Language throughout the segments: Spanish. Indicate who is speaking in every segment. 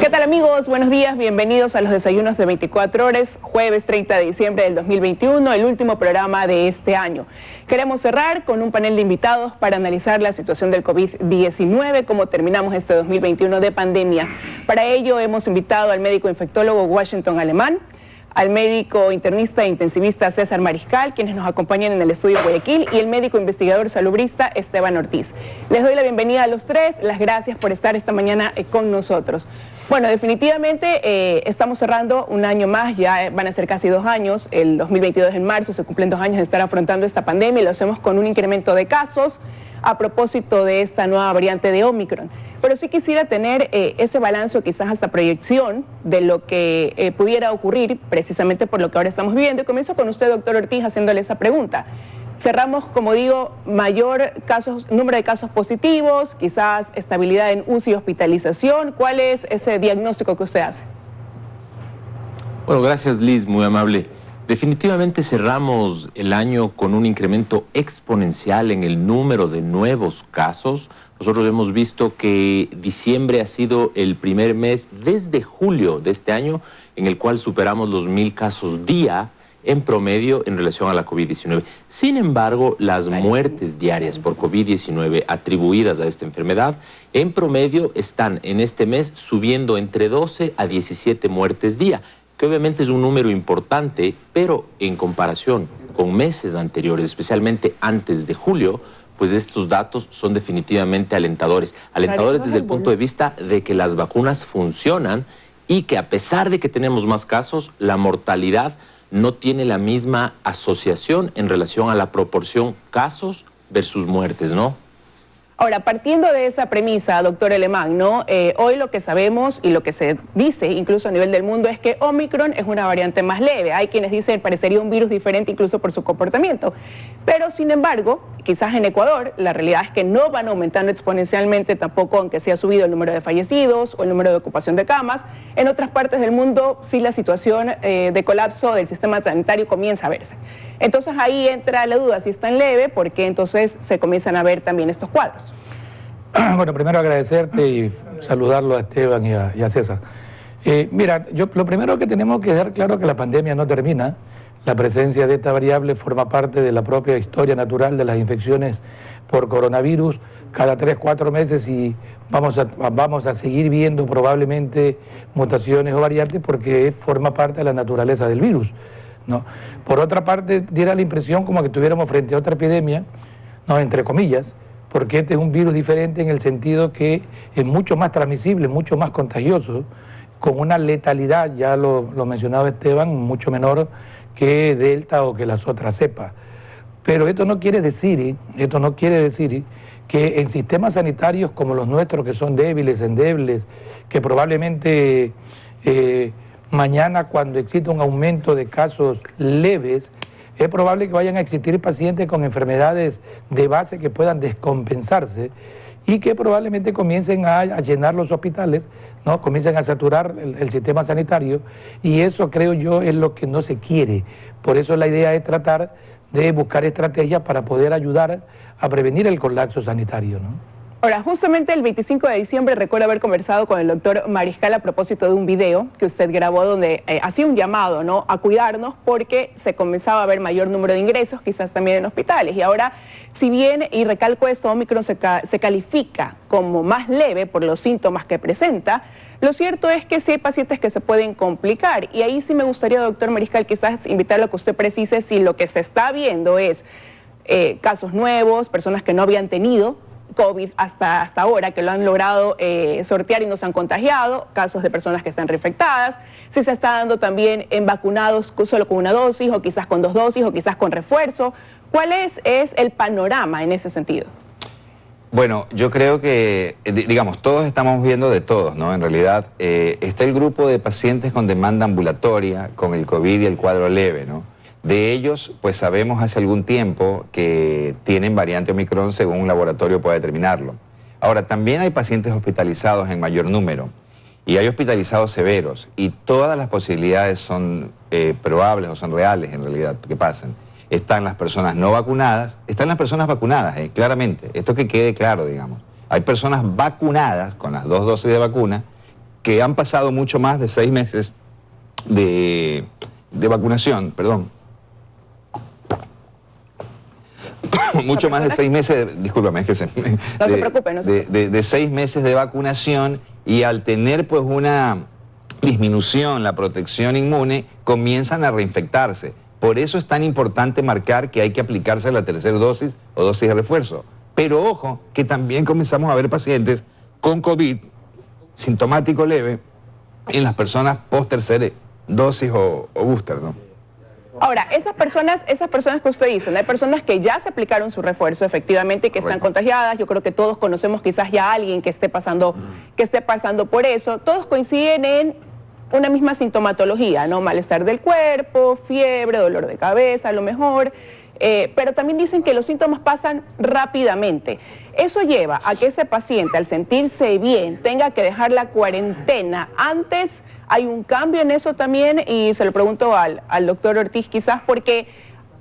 Speaker 1: ¿Qué tal, amigos? Buenos días, bienvenidos a los desayunos de 24 horas, jueves 30 de diciembre del 2021, el último programa de este año. Queremos cerrar con un panel de invitados para analizar la situación del COVID-19, cómo terminamos este 2021 de pandemia. Para ello hemos invitado al médico infectólogo Washington Alemán, al médico internista e intensivista César Mariscal, quienes nos acompañan en el estudio Guayaquil, y el médico investigador salubrista Esteban Ortiz. Les doy la bienvenida a los tres, las gracias por estar esta mañana con nosotros. Bueno, definitivamente estamos cerrando un año más, ya van a ser casi 2 años, el 2022 en marzo, se cumplen 2 años de estar afrontando esta pandemia y lo hacemos con un incremento de casos a propósito de esta nueva variante de Omicron. Pero sí quisiera tener ese balance o quizás hasta proyección de lo que pudiera ocurrir precisamente por lo que ahora estamos viviendo. Y comienzo con usted, doctor Ortiz, haciéndole esa pregunta. Cerramos, como digo, mayor número de casos positivos, quizás estabilidad en UCI y hospitalización. ¿Cuál es ese diagnóstico que usted hace?
Speaker 2: Bueno, gracias, Liz, muy amable. Definitivamente cerramos el año con un incremento exponencial en el número de nuevos casos. Nosotros hemos visto que diciembre ha sido el primer mes desde julio de este año en el cual superamos los 1000 casos día en promedio en relación a la COVID-19. Sin embargo, las muertes diarias por COVID-19 atribuidas a esta enfermedad, en promedio están en este mes subiendo entre 12 a 17 muertes día, que obviamente es un número importante, pero en comparación con meses anteriores, especialmente antes de julio, pues estos datos son definitivamente alentadores. Alentadores desde el punto de vista de que las vacunas funcionan y que a pesar de que tenemos más casos, la mortalidad no tiene la misma asociación en relación a la proporción casos versus muertes, ¿no?
Speaker 1: Ahora, partiendo de esa premisa, doctor Alemán, ¿no? Hoy lo que sabemos y lo que se dice, incluso a nivel del mundo, es que Omicron es una variante más leve. Hay quienes dicen que parecería un virus diferente incluso por su comportamiento. Pero, sin embargo, quizás en Ecuador, la realidad es que no van aumentando exponencialmente tampoco, aunque se ha subido el número de fallecidos o el número de ocupación de camas. En otras partes del mundo, sí la situación de colapso del sistema sanitario comienza a verse. Entonces, ahí entra la duda, si es tan leve, ¿por qué entonces se comienzan a ver también estos cuadros?
Speaker 3: Bueno, primero agradecerte y saludarlo a Esteban y a César. Mira, lo primero que tenemos que dejar claro es que la pandemia no termina. La presencia de esta variable forma parte de la propia historia natural de las infecciones por coronavirus cada 3-4 meses y vamos a seguir viendo probablemente mutaciones o variantes porque forma parte de la naturaleza del virus, ¿no? Por otra parte, diera la impresión como que estuviéramos frente a otra epidemia, ¿no? Entre comillas, porque este es un virus diferente en el sentido que es mucho más transmisible, mucho más contagioso, con una letalidad, ya lo mencionaba Esteban, mucho menor que Delta o que las otras cepas. Pero esto no quiere decir que en sistemas sanitarios como los nuestros, que son débiles, endebles, que probablemente mañana cuando exista un aumento de casos leves, es probable que vayan a existir pacientes con enfermedades de base que puedan descompensarse y que probablemente comiencen a llenar los hospitales, ¿no? Comiencen a saturar el sistema sanitario, y eso creo yo es lo que no se quiere. Por eso la idea es tratar de buscar estrategias para poder ayudar a prevenir el colapso sanitario, ¿no?
Speaker 1: Ahora, justamente el 25 de diciembre recuerdo haber conversado con el doctor Mariscal a propósito de un video que usted grabó donde hacía un llamado, ¿no?, a cuidarnos porque se comenzaba a ver mayor número de ingresos, quizás también en hospitales. Y ahora, si bien, y recalco esto, Omicron se califica como más leve por los síntomas que presenta, lo cierto es que sí hay pacientes que se pueden complicar. Y ahí sí me gustaría, doctor Mariscal, quizás invitarlo a que usted precise si lo que se está viendo es casos nuevos, personas que no habían tenido COVID hasta ahora, que lo han logrado sortear y no se han contagiado, casos de personas que están reinfectadas, si se está dando también en vacunados solo con 1 dosis, o quizás con 2 dosis, o quizás con refuerzo. ¿Cuál es el panorama en ese sentido?
Speaker 4: Bueno, yo creo que, digamos, todos estamos viendo de todos, ¿no? En realidad, está el grupo de pacientes con demanda ambulatoria, con el COVID y el cuadro leve, ¿no? De ellos, pues sabemos hace algún tiempo que tienen variante Omicron según un laboratorio pueda determinarlo. Ahora, también hay pacientes hospitalizados en mayor número y hay hospitalizados severos y todas las posibilidades son probables o son reales en realidad que pasen. Están las personas no vacunadas, están las personas vacunadas, claramente. Esto que quede claro, digamos. Hay personas vacunadas con las 2 dosis de vacuna que han pasado mucho más de 6 meses de vacunación, perdón. Mucho más de 6 meses, discúlpame, es que se
Speaker 1: preocupe, no se preocupe.
Speaker 4: De 6 meses de vacunación, y al tener pues una disminución la protección inmune, comienzan a reinfectarse. Por eso es tan importante marcar que hay que aplicarse la tercera dosis o dosis de refuerzo. Pero ojo, que también comenzamos a ver pacientes con COVID sintomático leve en las personas post tercera dosis o booster, ¿no?
Speaker 1: Ahora, esas personas que usted dice, hay personas que ya se aplicaron su refuerzo efectivamente, que están contagiadas. Yo creo que todos conocemos quizás ya a alguien que esté pasando por eso. Todos coinciden en una misma sintomatología, ¿no? Malestar del cuerpo, fiebre, dolor de cabeza a lo mejor, pero también dicen que los síntomas pasan rápidamente. Eso lleva a que ese paciente, al sentirse bien, tenga que dejar la cuarentena antes. ¿Hay un cambio en eso también? Y se lo pregunto al doctor Ortiz quizás, porque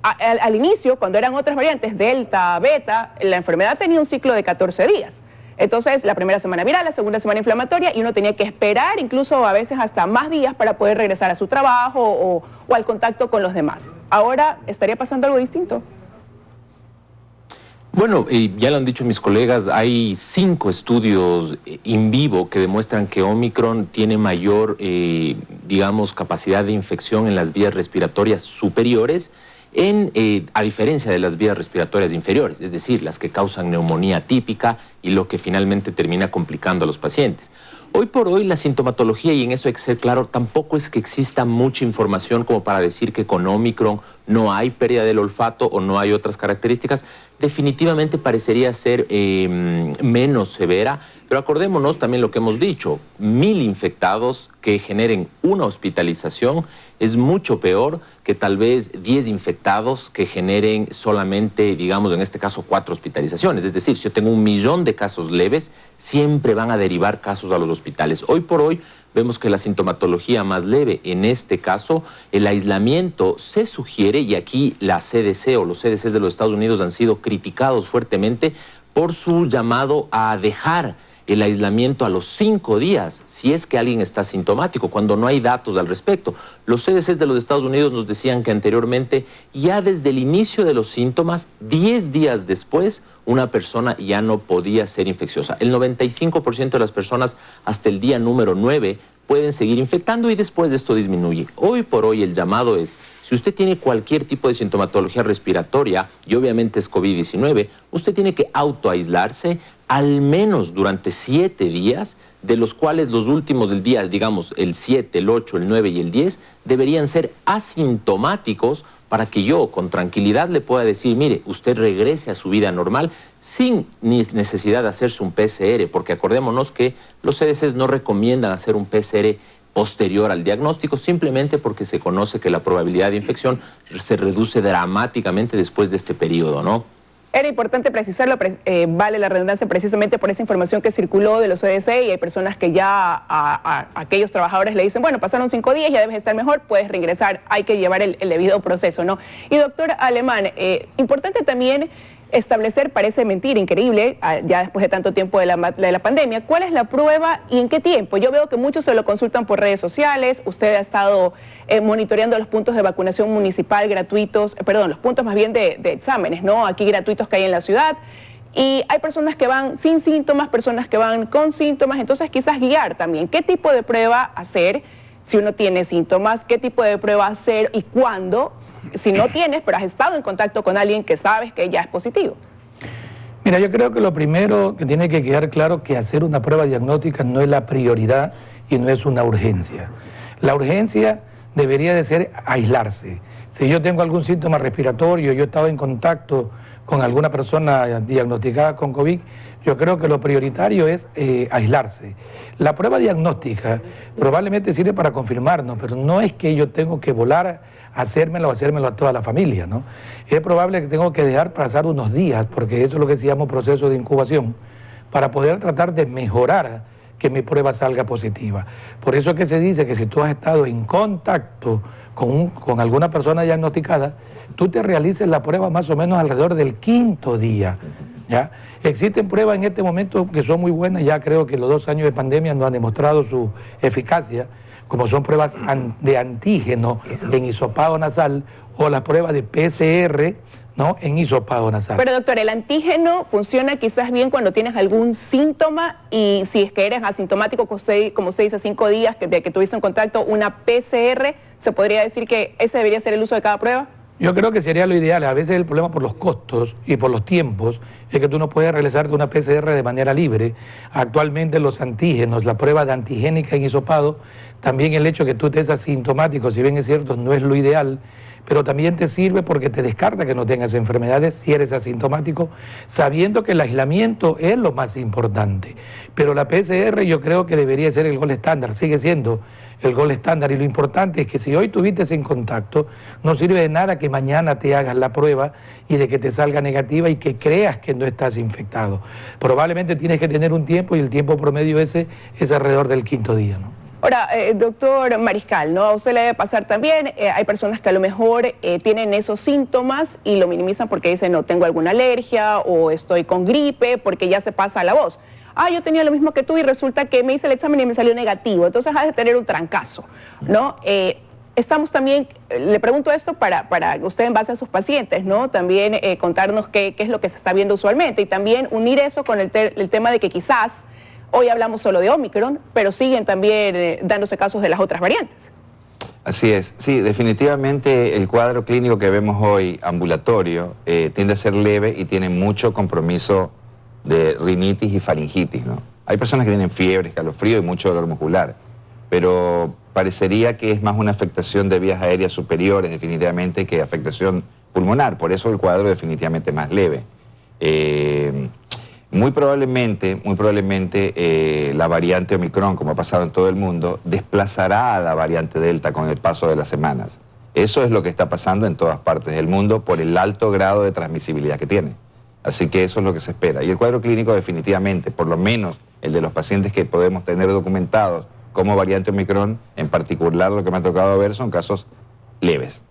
Speaker 1: al inicio, cuando eran otras variantes, Delta, Beta, la enfermedad tenía un ciclo de 14 días. Entonces, la primera semana viral, la segunda semana inflamatoria, y uno tenía que esperar incluso a veces hasta más días para poder regresar a su trabajo o al contacto con los demás. Ahora, ¿estaría pasando algo distinto?
Speaker 2: Bueno, ya lo han dicho mis colegas, hay 5 estudios in vivo que demuestran que Omicron tiene mayor, digamos, capacidad de infección en las vías respiratorias superiores, a diferencia de las vías respiratorias inferiores, es decir, las que causan neumonía típica y lo que finalmente termina complicando a los pacientes. Hoy por hoy la sintomatología, y en eso hay que ser claro, tampoco es que exista mucha información como para decir que con Omicron no hay pérdida del olfato o no hay otras características. Definitivamente parecería ser menos severa, pero acordémonos también lo que hemos dicho, 1000 infectados que generen una hospitalización es mucho peor que tal vez 10 infectados que generen solamente, digamos, en este caso 4 hospitalizaciones. Es decir, si yo tengo 1 millón de casos leves, siempre van a derivar casos a los hospitales. Hoy por hoy vemos que la sintomatología más leve, en este caso, el aislamiento se sugiere, y aquí la CDC o los CDCs de los Estados Unidos han sido criticados fuertemente por su llamado a dejar el aislamiento a los 5 días, si es que alguien está sintomático, cuando no hay datos al respecto. Los CDCs de los Estados Unidos nos decían que anteriormente, ya desde el inicio de los síntomas, 10 días después, una persona ya no podía ser infecciosa. El 95% de las personas hasta el día número 9 pueden seguir infectando y después de esto disminuye. Hoy por hoy el llamado es, si usted tiene cualquier tipo de sintomatología respiratoria, y obviamente es COVID-19, usted tiene que autoaislarse al menos durante 7 días, de los cuales los últimos del día, digamos el 7, el 8, el 9 y el 10, deberían ser asintomáticos para que yo con tranquilidad le pueda decir, mire, usted regrese a su vida normal sin necesidad de hacerse un PCR, porque acordémonos que los CDCs no recomiendan hacer un PCR posterior al diagnóstico, simplemente porque se conoce que la probabilidad de infección se reduce dramáticamente después de este periodo, ¿no?
Speaker 1: Era importante precisarlo, vale la redundancia precisamente por esa información que circuló de los CDC, y hay personas que ya a aquellos trabajadores le dicen, bueno, pasaron 5 días, ya debes estar mejor, puedes regresar, hay que llevar el debido proceso, ¿no? Y doctor Alemán, importante también establecer, parece mentira, increíble, ya después de tanto tiempo de la pandemia, ¿cuál es la prueba y en qué tiempo? Yo veo que muchos se lo consultan por redes sociales, usted ha estado monitoreando los puntos de vacunación municipal gratuitos, perdón, los puntos más bien de exámenes, ¿no? Aquí gratuitos que hay en la ciudad, y hay personas que van sin síntomas, personas que van con síntomas, entonces quizás guiar también, ¿qué tipo de prueba hacer si uno tiene síntomas? ¿Qué tipo de prueba hacer y cuándo? Si no tienes, pero has estado en contacto con alguien que sabes que ya es positivo.
Speaker 3: Mira, yo creo que lo primero que tiene que quedar claro que hacer una prueba diagnóstica no es la prioridad y no es una urgencia. La urgencia debería de ser aislarse. Si yo tengo algún síntoma respiratorio, yo he estado en contacto con alguna persona diagnosticada con COVID, yo creo que lo prioritario es aislarse. La prueba diagnóstica probablemente sirve para confirmarnos, pero no es que yo tengo que volar a hacérmelo a toda la familia, ¿no? Es probable que tengo que dejar pasar unos días, porque eso es lo que se llama un proceso de incubación, para poder tratar de mejorar que mi prueba salga positiva. Por eso es que se dice que si tú has estado en contacto con alguna persona diagnosticada, tú te realices la prueba más o menos alrededor del 5.º día, ¿ya? Existen pruebas en este momento que son muy buenas, ya creo que los 2 años de pandemia nos han demostrado su eficacia, como son pruebas de antígeno en hisopado nasal o las pruebas de PCR, ¿no?, en hisopado nasal.
Speaker 1: Pero doctor, el antígeno funciona quizás bien cuando tienes algún síntoma, y si es que eres asintomático, como usted dice, 5 días de que tuviste un contacto, una PCR, ¿se podría decir que ese debería ser el uso de cada prueba?
Speaker 3: Yo creo que sería lo ideal. A veces el problema por los costos y por los tiempos es que tú no puedes realizarte una PCR de manera libre. Actualmente los antígenos, la prueba de antigénica en hisopado, también el hecho de que tú estés asintomático, si bien es cierto, no es lo ideal, pero también te sirve porque te descarta que no tengas enfermedades si eres asintomático, sabiendo que el aislamiento es lo más importante. Pero la PCR yo creo que debería ser el gol estándar, sigue siendo el gol estándar, y lo importante es que si hoy tuviste en contacto, no sirve de nada que mañana te hagas la prueba y de que te salga negativa y que creas que no estás infectado. Probablemente tienes que tener un tiempo, y el tiempo promedio ese es alrededor del 5.º día, ¿no?
Speaker 1: Ahora, doctor Mariscal, ¿no? A usted le debe pasar también, hay personas que a lo mejor tienen esos síntomas y lo minimizan porque dicen, no, tengo alguna alergia o estoy con gripe, porque ya se pasa la voz. Ah, yo tenía lo mismo que tú y resulta que me hice el examen y me salió negativo, entonces has de tener un trancazo, ¿no? Estamos también, le pregunto esto para usted en base a sus pacientes, ¿no? También contarnos qué es lo que se está viendo usualmente, y también unir eso con el tema de que quizás hoy hablamos solo de Omicron, pero siguen también dándose casos de las otras variantes.
Speaker 4: Así es, sí, definitivamente el cuadro clínico que vemos hoy ambulatorio tiende a ser leve y tiene mucho compromiso de rinitis y faringitis, ¿no? Hay personas que tienen fiebre, escalofrío y mucho dolor muscular, pero parecería que es más una afectación de vías aéreas superiores definitivamente que afectación pulmonar, por eso el cuadro definitivamente más leve. Muy probablemente la variante Omicron, como ha pasado en todo el mundo, desplazará a la variante Delta con el paso de las semanas. Eso es lo que está pasando en todas partes del mundo por el alto grado de transmisibilidad que tiene. Así que eso es lo que se espera. Y el cuadro clínico definitivamente, por lo menos el de los pacientes que podemos tener documentados como variante Omicron, en particular lo que me ha tocado ver son casos leves.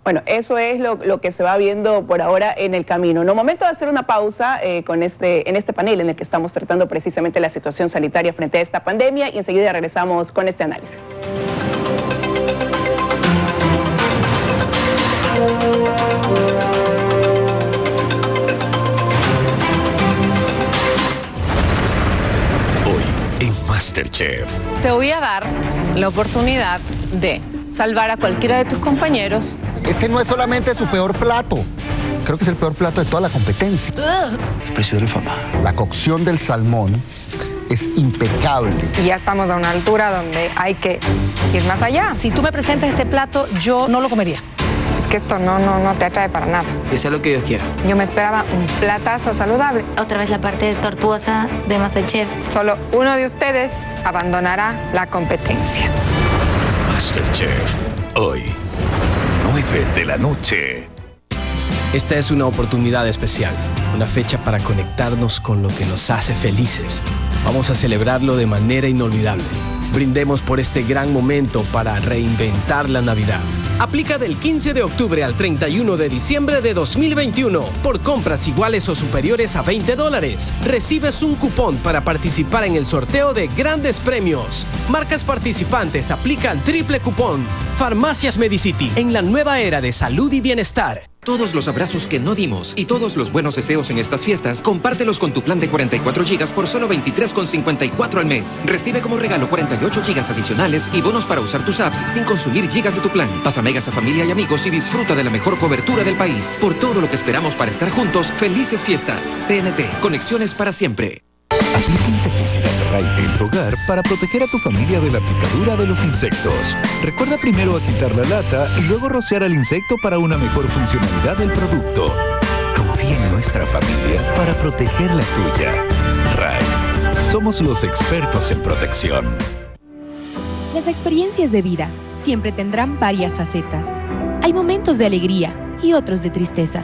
Speaker 1: Bueno, eso es lo que se va viendo por ahora en el camino. No, momento de hacer una pausa en este panel en el que estamos tratando precisamente la situación sanitaria frente a esta pandemia, y enseguida regresamos con este análisis.
Speaker 5: Hoy en MasterChef.
Speaker 6: Te voy a dar la oportunidad de salvar a cualquiera de tus compañeros.
Speaker 7: Este no es solamente su peor plato, creo que es el peor plato de toda la competencia.
Speaker 5: El precio de la fama.
Speaker 7: La cocción del salmón es impecable.
Speaker 6: Y ya estamos a una altura donde hay que ir más allá.
Speaker 8: Si tú me presentas este plato, yo no lo comería.
Speaker 6: Es que esto no te atrae para nada.
Speaker 9: Que sea lo que Dios quiera.
Speaker 6: Yo me esperaba un platazo saludable.
Speaker 10: Otra vez la parte tortuosa de MasterChef.
Speaker 6: Solo uno de ustedes abandonará la competencia.
Speaker 5: MasterChef. Hoy, 9 de la noche.
Speaker 9: Esta es una oportunidad especial, una fecha para conectarnos con lo que nos hace felices. Vamos a celebrarlo de manera inolvidable. Brindemos por este gran momento para reinventar la Navidad. Aplica del 15 de octubre al 31 de diciembre de 2021. Por compras iguales o superiores a $20, recibes un cupón para participar en el sorteo de grandes premios. Marcas participantes aplican triple cupón. Farmacias Medicity, en la nueva era de salud y bienestar.
Speaker 11: Todos los abrazos que no dimos y todos los buenos deseos en estas fiestas, compártelos con tu plan de 44 GB por solo $23,54 al mes. Recibe como regalo 48 GB adicionales y bonos para usar tus apps sin consumir gigas de tu plan. Pasa megas a familia y amigos y disfruta de la mejor cobertura del país. Por todo lo que esperamos para estar juntos, felices fiestas. CNT, conexiones para siempre.
Speaker 5: Aplica insecticidas Raid en tu hogar para proteger a tu familia de la picadura de los insectos. Recuerda primero agitar la lata y luego rociar al insecto para una mejor funcionalidad del producto. Confía en nuestra familia para proteger la tuya. Raid. Somos los expertos en protección.
Speaker 12: Las experiencias de vida siempre tendrán varias facetas. Hay momentos de alegría y otros de tristeza.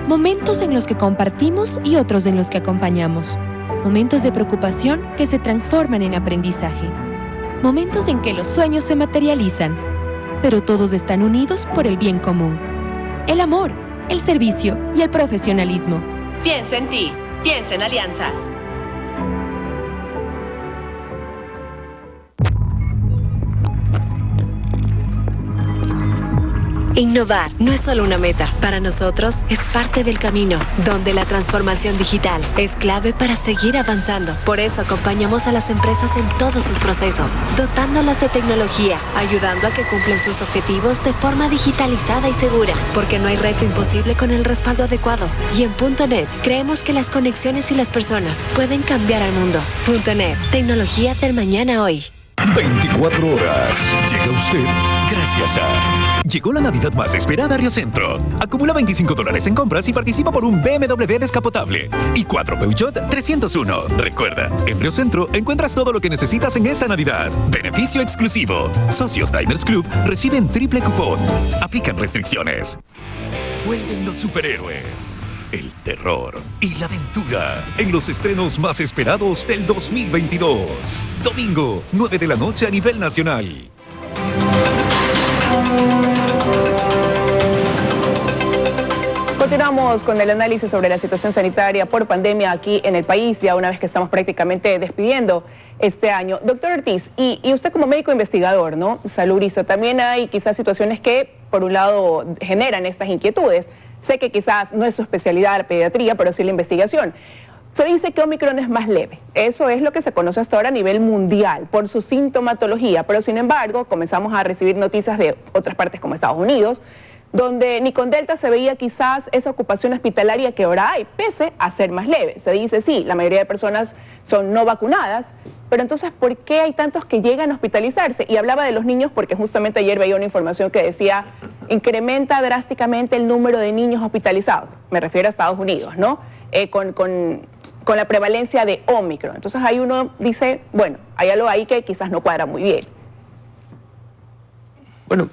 Speaker 12: Momentos en los que compartimos y otros en los que acompañamos. Momentos de preocupación que se transforman en aprendizaje. Momentos en que los sueños se materializan, pero todos están unidos por el bien común. El amor, el servicio y el profesionalismo.
Speaker 13: Piensa en ti. Piensa en Alianza.
Speaker 14: Innovar no es solo una meta. Para nosotros es parte del camino, donde la transformación digital es clave para seguir avanzando. Por eso acompañamos a las empresas en todos sus procesos, dotándolas de tecnología, ayudando a que cumplan sus objetivos de forma digitalizada y segura, porque no hay reto imposible con el respaldo adecuado. Y en .net creemos que las conexiones y las personas pueden cambiar al mundo. .net, tecnología del mañana hoy.
Speaker 5: 24 horas. Llega usted gracias a... Llegó la Navidad más esperada a Río Centro. Acumula $25 en compras y participa por un BMW descapotable y 4 Peugeot 301. Recuerda, en Río Centro encuentras todo lo que necesitas en esta Navidad. Beneficio exclusivo. Socios Diners Club reciben triple cupón. Aplican restricciones. Vuelven los superhéroes, el terror y la aventura en los estrenos más esperados del 2022. Domingo, 9 de la noche a nivel nacional.
Speaker 1: Continuamos con el análisis sobre la situación sanitaria por pandemia aquí en el país, ya una vez que estamos prácticamente despidiendo este año. Doctor Ortiz, y usted como médico investigador, ¿no? Saludista, también hay quizás situaciones que, por un lado, generan estas inquietudes. Sé que quizás no es su especialidad la pediatría, pero sí la investigación. Se dice que Omicron es más leve. Eso es lo que se conoce hasta ahora a nivel mundial por su sintomatología, pero sin embargo comenzamos a recibir noticias de otras partes como Estados Unidos, donde ni con Delta se veía quizás esa ocupación hospitalaria que ahora hay, pese a ser más leve. Se dice, sí, la mayoría de personas son no vacunadas, pero entonces, ¿por qué hay tantos que llegan a hospitalizarse? Y hablaba de los niños porque justamente ayer veía una información que decía, incrementa drásticamente el número de niños hospitalizados. Me refiero a Estados Unidos, ¿no? Con la prevalencia de Omicron. Entonces ahí uno dice, bueno, hay algo ahí que quizás no cuadra muy bien.
Speaker 2: Bueno,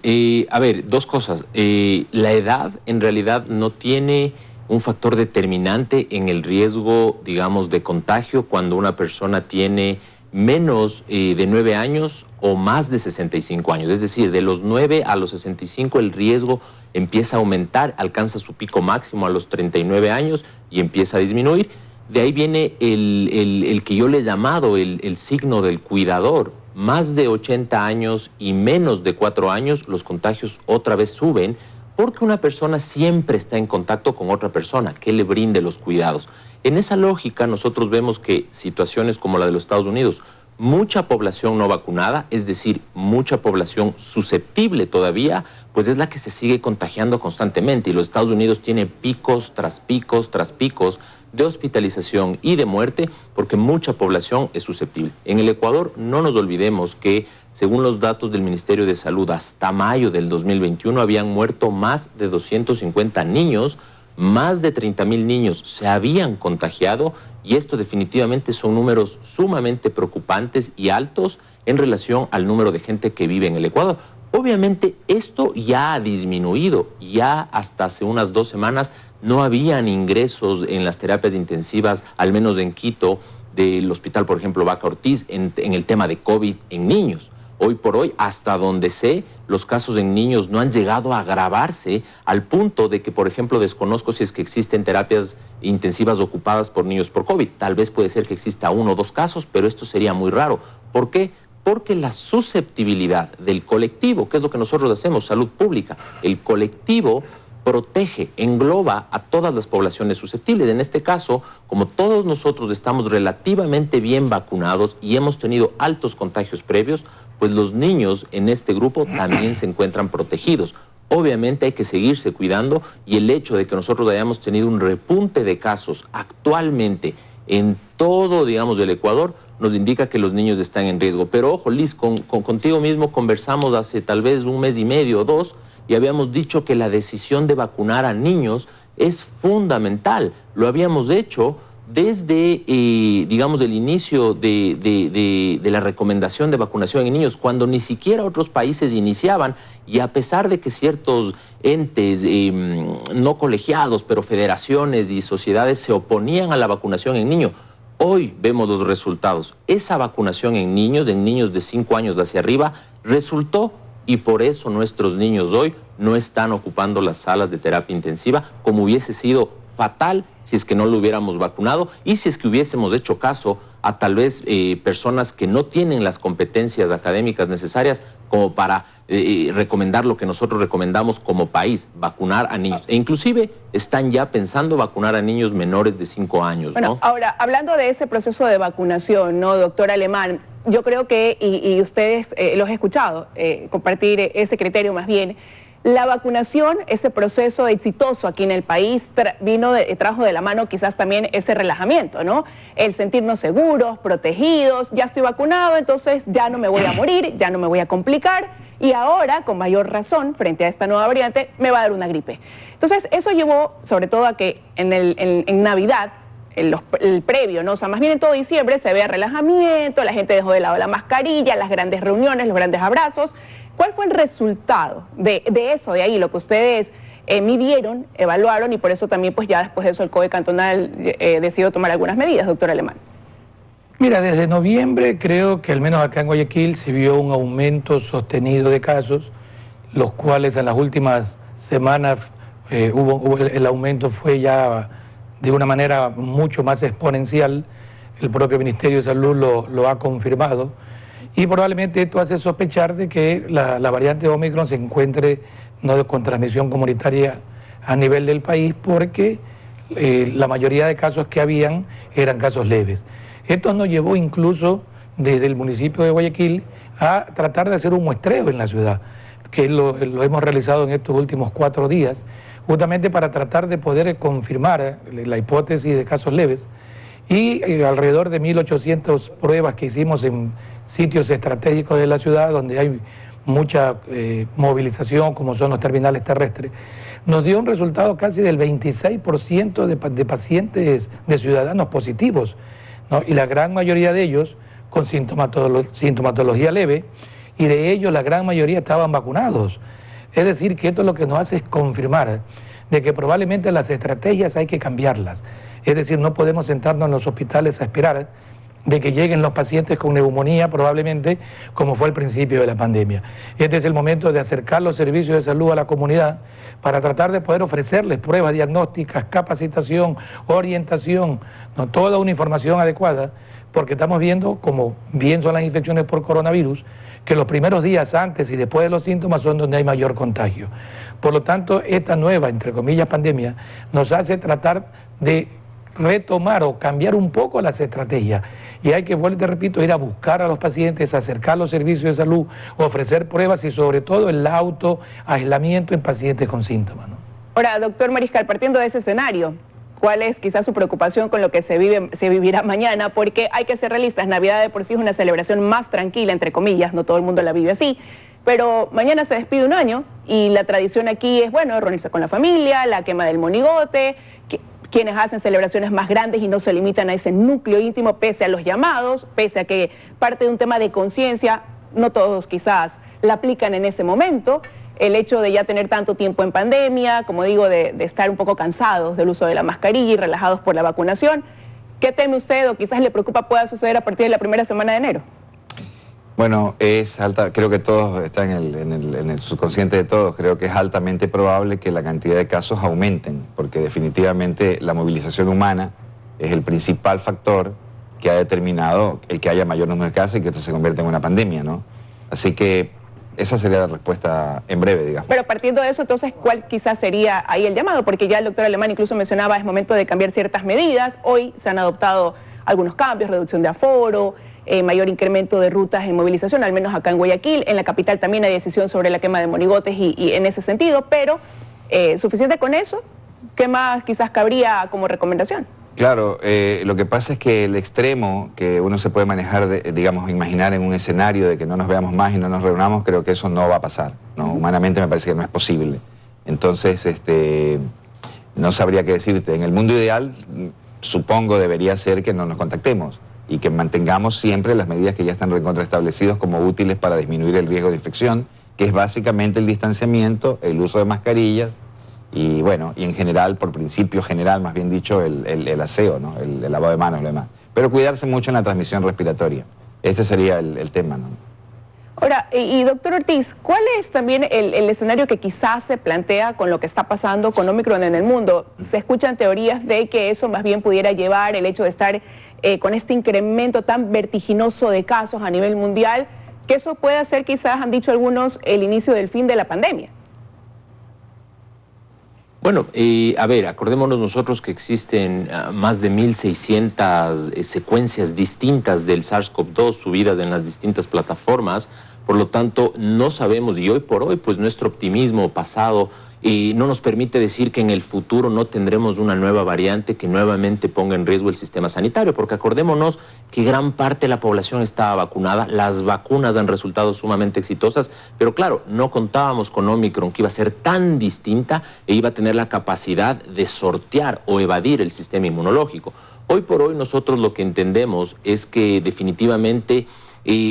Speaker 2: a ver, dos cosas. La edad en realidad no tiene un factor determinante en el riesgo, digamos, de contagio cuando una persona tiene menos de 9 años o más de 65 años. Es decir, de los 9 a los 65 el riesgo empieza a aumentar, alcanza su pico máximo a los 39 años y empieza a disminuir. De ahí viene el que yo le he llamado el signo del cuidador. Más de 80 años y menos de 4 años, los contagios otra vez suben porque una persona siempre está en contacto con otra persona que le brinde los cuidados. En esa lógica nosotros vemos que situaciones como la de los Estados Unidos, mucha población no vacunada, es decir, mucha población susceptible todavía, pues es la que se sigue contagiando constantemente y los Estados Unidos tiene picos tras picos tras picos de hospitalización y de muerte porque mucha población es susceptible. En el Ecuador no nos olvidemos que según los datos del Ministerio de Salud hasta mayo del 2021 habían muerto más de 250 niños, más de 30,000 niños se habían contagiado y esto definitivamente son números sumamente preocupantes y altos en relación al número de gente que vive en el Ecuador. Obviamente esto ya ha disminuido, ya hasta hace unas 2 semanas no habían ingresos en las terapias intensivas, al menos en Quito, del hospital, por ejemplo, Vaca Ortiz, en el tema de COVID en niños. Hoy por hoy, hasta donde sé, los casos en niños no han llegado a agravarse al punto de que, por ejemplo, desconozco si es que existen terapias intensivas ocupadas por niños por COVID. Tal vez puede ser que exista 1 o 2 casos, pero esto sería muy raro. ¿Por qué? Porque la susceptibilidad del colectivo, que es lo que nosotros hacemos, salud pública, el colectivo protege, engloba a todas las poblaciones susceptibles. En este caso, como todos nosotros estamos relativamente bien vacunados y hemos tenido altos contagios previos, pues los niños en este grupo también se encuentran protegidos. Obviamente hay que seguirse cuidando y el hecho de que nosotros hayamos tenido un repunte de casos actualmente en todo, digamos, el Ecuador, nos indica que los niños están en riesgo. Pero ojo, Liz, contigo mismo conversamos hace tal vez 1 mes y medio o 2 y habíamos dicho que la decisión de vacunar a niños es fundamental. Lo habíamos hecho desde, digamos, el inicio de la recomendación de vacunación en niños, cuando ni siquiera otros países iniciaban, y a pesar de que ciertos entes no colegiados, pero federaciones y sociedades se oponían a la vacunación en niños, hoy vemos los resultados. Esa vacunación en niños de 5 años hacia arriba, resultó, y por eso nuestros niños hoy no están ocupando las salas de terapia intensiva como hubiese sido fatal si es que no lo hubiéramos vacunado y si es que hubiésemos hecho caso a tal vez personas que no tienen las competencias académicas necesarias como para recomendar lo que nosotros recomendamos como país, vacunar a niños. E inclusive están ya pensando vacunar a niños menores de 5 años,
Speaker 1: bueno,
Speaker 2: ¿no?
Speaker 1: Ahora, hablando de ese proceso de vacunación, ¿no, doctor Alemán? Yo creo que, y ustedes los he escuchado compartir ese criterio más bien, la vacunación, ese proceso exitoso aquí en el país, trajo de la mano quizás también ese relajamiento, ¿no? El sentirnos seguros, protegidos, ya estoy vacunado, entonces ya no me voy a morir, ya no me voy a complicar y ahora, con mayor razón, frente a esta nueva variante, me va a dar una gripe. Entonces, eso llevó sobre todo a que en Navidad, el previo, ¿no? O sea, más bien en todo diciembre se vea relajamiento, la gente dejó de lado la mascarilla, las grandes reuniones, los grandes abrazos. ¿Cuál fue el resultado de eso, de ahí, lo que ustedes midieron, evaluaron y por eso también, pues ya después de eso el COE cantonal decidió tomar algunas medidas, doctor Alemán?
Speaker 3: Mira, desde noviembre creo que al menos acá en Guayaquil se vio un aumento sostenido de casos, los cuales en las últimas semanas el aumento fue ya de una manera mucho más exponencial. El propio Ministerio de Salud lo ha confirmado. Y probablemente esto hace sospechar de que la variante Omicron se encuentre con transmisión comunitaria a nivel del país porque la mayoría de casos que habían eran casos leves. Esto nos llevó incluso desde el municipio de Guayaquil a tratar de hacer un muestreo en la ciudad, que lo hemos realizado en estos últimos 4 días, justamente para tratar de poder confirmar la hipótesis de casos leves. Y alrededor de 1.800 pruebas que hicimos en sitios estratégicos de la ciudad donde hay mucha movilización, como son los terminales terrestres, nos dio un resultado casi del 26% de pacientes, de ciudadanos positivos, ¿no? Y la gran mayoría de ellos con sintomatología leve, y de ellos la gran mayoría estaban vacunados. Es decir, que esto lo que nos hace es confirmar de que probablemente las estrategias hay que cambiarlas. Es decir, no podemos sentarnos en los hospitales a esperar de que lleguen los pacientes con neumonía, probablemente, como fue al principio de la pandemia. Este es el momento de acercar los servicios de salud a la comunidad para tratar de poder ofrecerles pruebas diagnósticas, capacitación, orientación, ¿no? Toda una información adecuada, porque estamos viendo, como bien son las infecciones por coronavirus, que los primeros días antes y después de los síntomas son donde hay mayor contagio. Por lo tanto, esta nueva, entre comillas, pandemia, nos hace tratar de retomar o cambiar un poco las estrategias. Y hay que, vuelvo y te repito, ir a buscar a los pacientes, acercar los servicios de salud, ofrecer pruebas y sobre todo el autoaislamiento en pacientes con síntomas, ¿no?
Speaker 1: Ahora, doctor Mariscal, partiendo de ese escenario, ¿cuál es quizás su preocupación con lo que se vivirá mañana? Porque hay que ser realistas, Navidad de por sí es una celebración más tranquila, entre comillas, no todo el mundo la vive así, pero mañana se despide un año y la tradición aquí es, bueno, reunirse con la familia, la quema del monigote, quienes hacen celebraciones más grandes y no se limitan a ese núcleo íntimo, pese a los llamados, pese a que parte de un tema de conciencia, no todos quizás la aplican en ese momento. El hecho de ya tener tanto tiempo en pandemia, como digo, de estar un poco cansados del uso de la mascarilla y relajados por la vacunación. ¿Qué teme usted o quizás le preocupa pueda suceder a partir de la primera semana de enero?
Speaker 4: Bueno, es alta, creo que todos están en el subconsciente de todos, creo que es altamente probable que la cantidad de casos aumenten, porque definitivamente la movilización humana es el principal factor que ha determinado el que haya mayor número de casos y que esto se convierta en una pandemia, ¿no? Así que esa sería la respuesta en breve, digamos.
Speaker 1: Pero partiendo de eso, entonces, ¿cuál quizás sería ahí el llamado? Porque ya el doctor Alemán incluso mencionaba, es momento de cambiar ciertas medidas. Hoy se han adoptado algunos cambios, reducción de aforo, mayor incremento de rutas en movilización, al menos acá en Guayaquil. En la capital también hay decisión sobre la quema de monigotes y en ese sentido, pero ¿suficiente con eso? ¿Qué más quizás cabría como recomendación?
Speaker 4: Claro, lo que pasa es que el extremo que uno se puede manejar, digamos, imaginar en un escenario de que no nos veamos más y no nos reunamos, creo que eso no va a pasar, ¿no? Humanamente me parece que no es posible. Entonces, no sabría qué decirte. En el mundo ideal, supongo debería ser que no nos contactemos y que mantengamos siempre las medidas que ya están recontraestablecidas como útiles para disminuir el riesgo de infección, que es básicamente el distanciamiento, el uso de mascarillas, y bueno, y en general, por principio general, más bien dicho, el aseo, ¿no? El lavado de manos y lo demás. Pero cuidarse mucho en la transmisión respiratoria. Este sería el tema, ¿no?
Speaker 1: Ahora, y doctor Ortiz, ¿cuál es también el escenario que quizás se plantea con lo que está pasando con Omicron en el mundo? Se escuchan teorías de que eso más bien pudiera llevar el hecho de estar con este incremento tan vertiginoso de casos a nivel mundial, que eso puede hacer quizás, han dicho algunos, el inicio del fin de la pandemia.
Speaker 2: Bueno, a ver, acordémonos nosotros que existen más de 1.600 secuencias distintas del SARS-CoV-2 subidas en las distintas plataformas. Por lo tanto, no sabemos, y hoy por hoy, pues nuestro optimismo pasado no nos permite decir que en el futuro no tendremos una nueva variante que nuevamente ponga en riesgo el sistema sanitario, porque acordémonos que gran parte de la población estaba vacunada, las vacunas han resultado sumamente exitosas, pero claro, no contábamos con Omicron, que iba a ser tan distinta e iba a tener la capacidad de sortear o evadir el sistema inmunológico. Hoy por hoy nosotros lo que entendemos es que definitivamente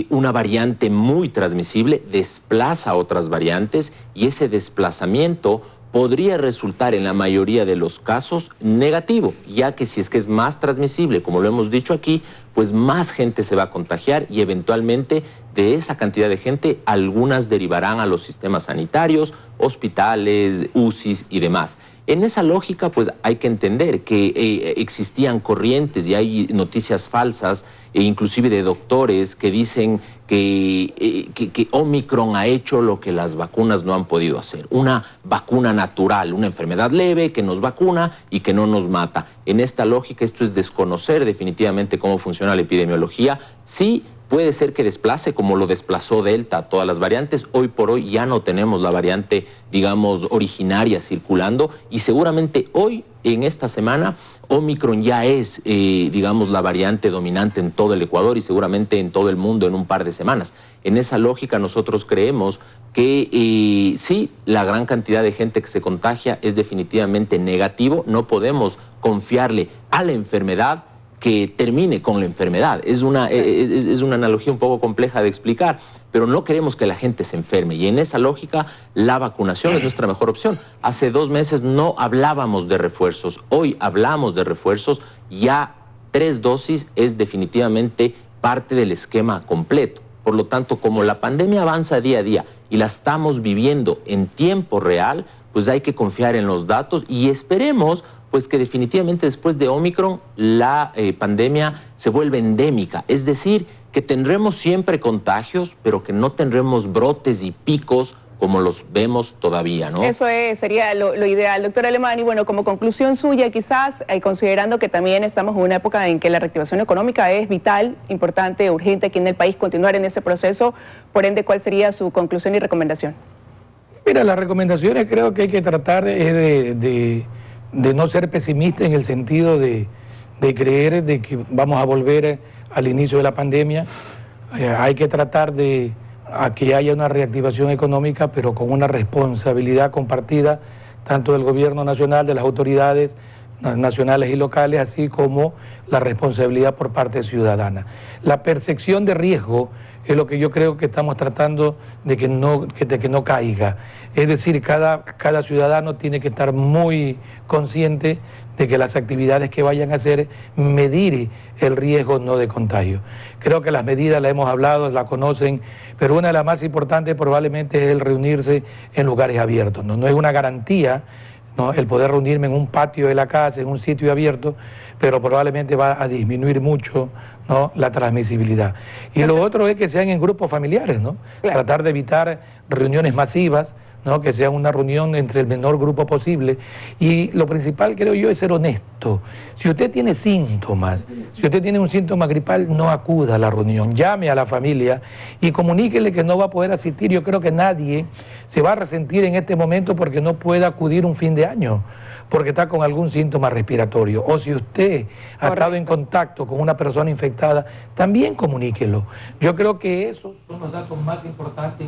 Speaker 2: una variante muy transmisible desplaza a otras variantes y ese desplazamiento podría resultar en la mayoría de los casos negativo, ya que si es que es más transmisible, como lo hemos dicho aquí, pues más gente se va a contagiar y eventualmente de esa cantidad de gente algunas derivarán a los sistemas sanitarios, hospitales, UCIs y demás. En esa lógica, pues hay que entender que existían corrientes y hay noticias falsas, inclusive de doctores que dicen que Omicron ha hecho lo que las vacunas no han podido hacer. Una vacuna natural, una enfermedad leve que nos vacuna y que no nos mata. En esta lógica, esto es desconocer definitivamente cómo funciona la epidemiología. Sí, puede ser que desplace, como lo desplazó Delta a todas las variantes. Hoy por hoy ya no tenemos la variante, digamos, originaria circulando y seguramente hoy, en esta semana, Omicron ya es, digamos, la variante dominante en todo el Ecuador y seguramente en todo el mundo en un par de semanas. En esa lógica nosotros creemos que sí, la gran cantidad de gente que se contagia es definitivamente negativo. No podemos confiarle a la enfermedad que termine con la enfermedad. Es una analogía un poco compleja de explicar, pero no queremos que la gente se enferme y en esa lógica la vacunación es nuestra mejor opción. Hace 2 meses no hablábamos de refuerzos, hoy hablamos de refuerzos, ya 3 dosis es definitivamente parte del esquema completo. Por lo tanto, como la pandemia avanza día a día y la estamos viviendo en tiempo real, pues hay que confiar en los datos y esperemos pues que definitivamente después de Omicron la pandemia se vuelve endémica, es decir, que tendremos siempre contagios, pero que no tendremos brotes y picos como los vemos todavía, ¿no?
Speaker 1: Eso sería lo ideal. Doctor Alemán, y bueno, como conclusión suya, quizás, considerando que también estamos en una época en que la reactivación económica es vital, importante, urgente aquí en el país, continuar en ese proceso, por ende, ¿cuál sería su conclusión y recomendación?
Speaker 3: Mira, las recomendaciones creo que hay que tratar de no ser pesimista en el sentido de creer de que vamos a volver al inicio de la pandemia. Hay que tratar de que haya una reactivación económica, pero con una responsabilidad compartida, tanto del gobierno nacional, de las autoridades nacionales y locales, así como la responsabilidad por parte ciudadana. La percepción de riesgo es lo que yo creo que estamos tratando de que no caiga. Es decir, cada ciudadano tiene que estar muy consciente de que las actividades que vayan a hacer, medir el riesgo no de contagio. Creo que las medidas las hemos hablado, las conocen, pero una de las más importantes probablemente es el reunirse en lugares abiertos. No es una garantía, ¿no?, el poder reunirme en un patio de la casa, en un sitio abierto, pero probablemente va a disminuir mucho, ¿no?, la transmisibilidad. Y lo otro es que sean en grupos familiares, ¿no? Claro. Tratar de evitar reuniones masivas, ¿no?, que sea una reunión entre el menor grupo posible. Y lo principal, creo yo, es ser honesto. Si usted tiene síntomas, si usted tiene un síntoma gripal, no acuda a la reunión, llame a la familia y comuníquele que no va a poder asistir. Yo creo que nadie se va a resentir en este momento porque no pueda acudir un fin de año, porque está con algún síntoma respiratorio. O si usted ha estado en contacto con una persona infectada, también comuníquelo. Yo creo que esos son los datos más importantes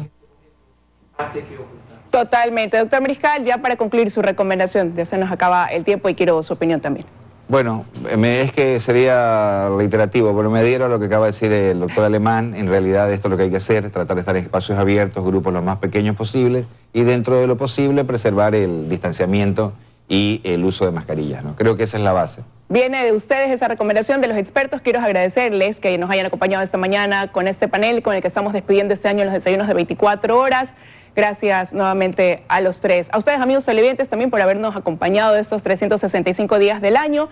Speaker 3: que ocultar.
Speaker 1: Totalmente. Doctor Mariscal, ya para concluir su recomendación, ya se nos acaba el tiempo y quiero su opinión también.
Speaker 4: Bueno, es que sería reiterativo, pero me adhiero a lo que acaba de decir el doctor Alemán. En realidad esto es lo que hay que hacer, tratar de estar en espacios abiertos, grupos lo más pequeños posibles y dentro de lo posible preservar el distanciamiento y el uso de mascarillas, ¿no? Creo que esa es la base.
Speaker 1: Viene de ustedes esa recomendación de los expertos. Quiero agradecerles que nos hayan acompañado esta mañana con este panel con el que estamos despidiendo este año los desayunos de 24 horas. Gracias nuevamente a los tres. A ustedes, amigos televidentes, también por habernos acompañado estos 365 días del año.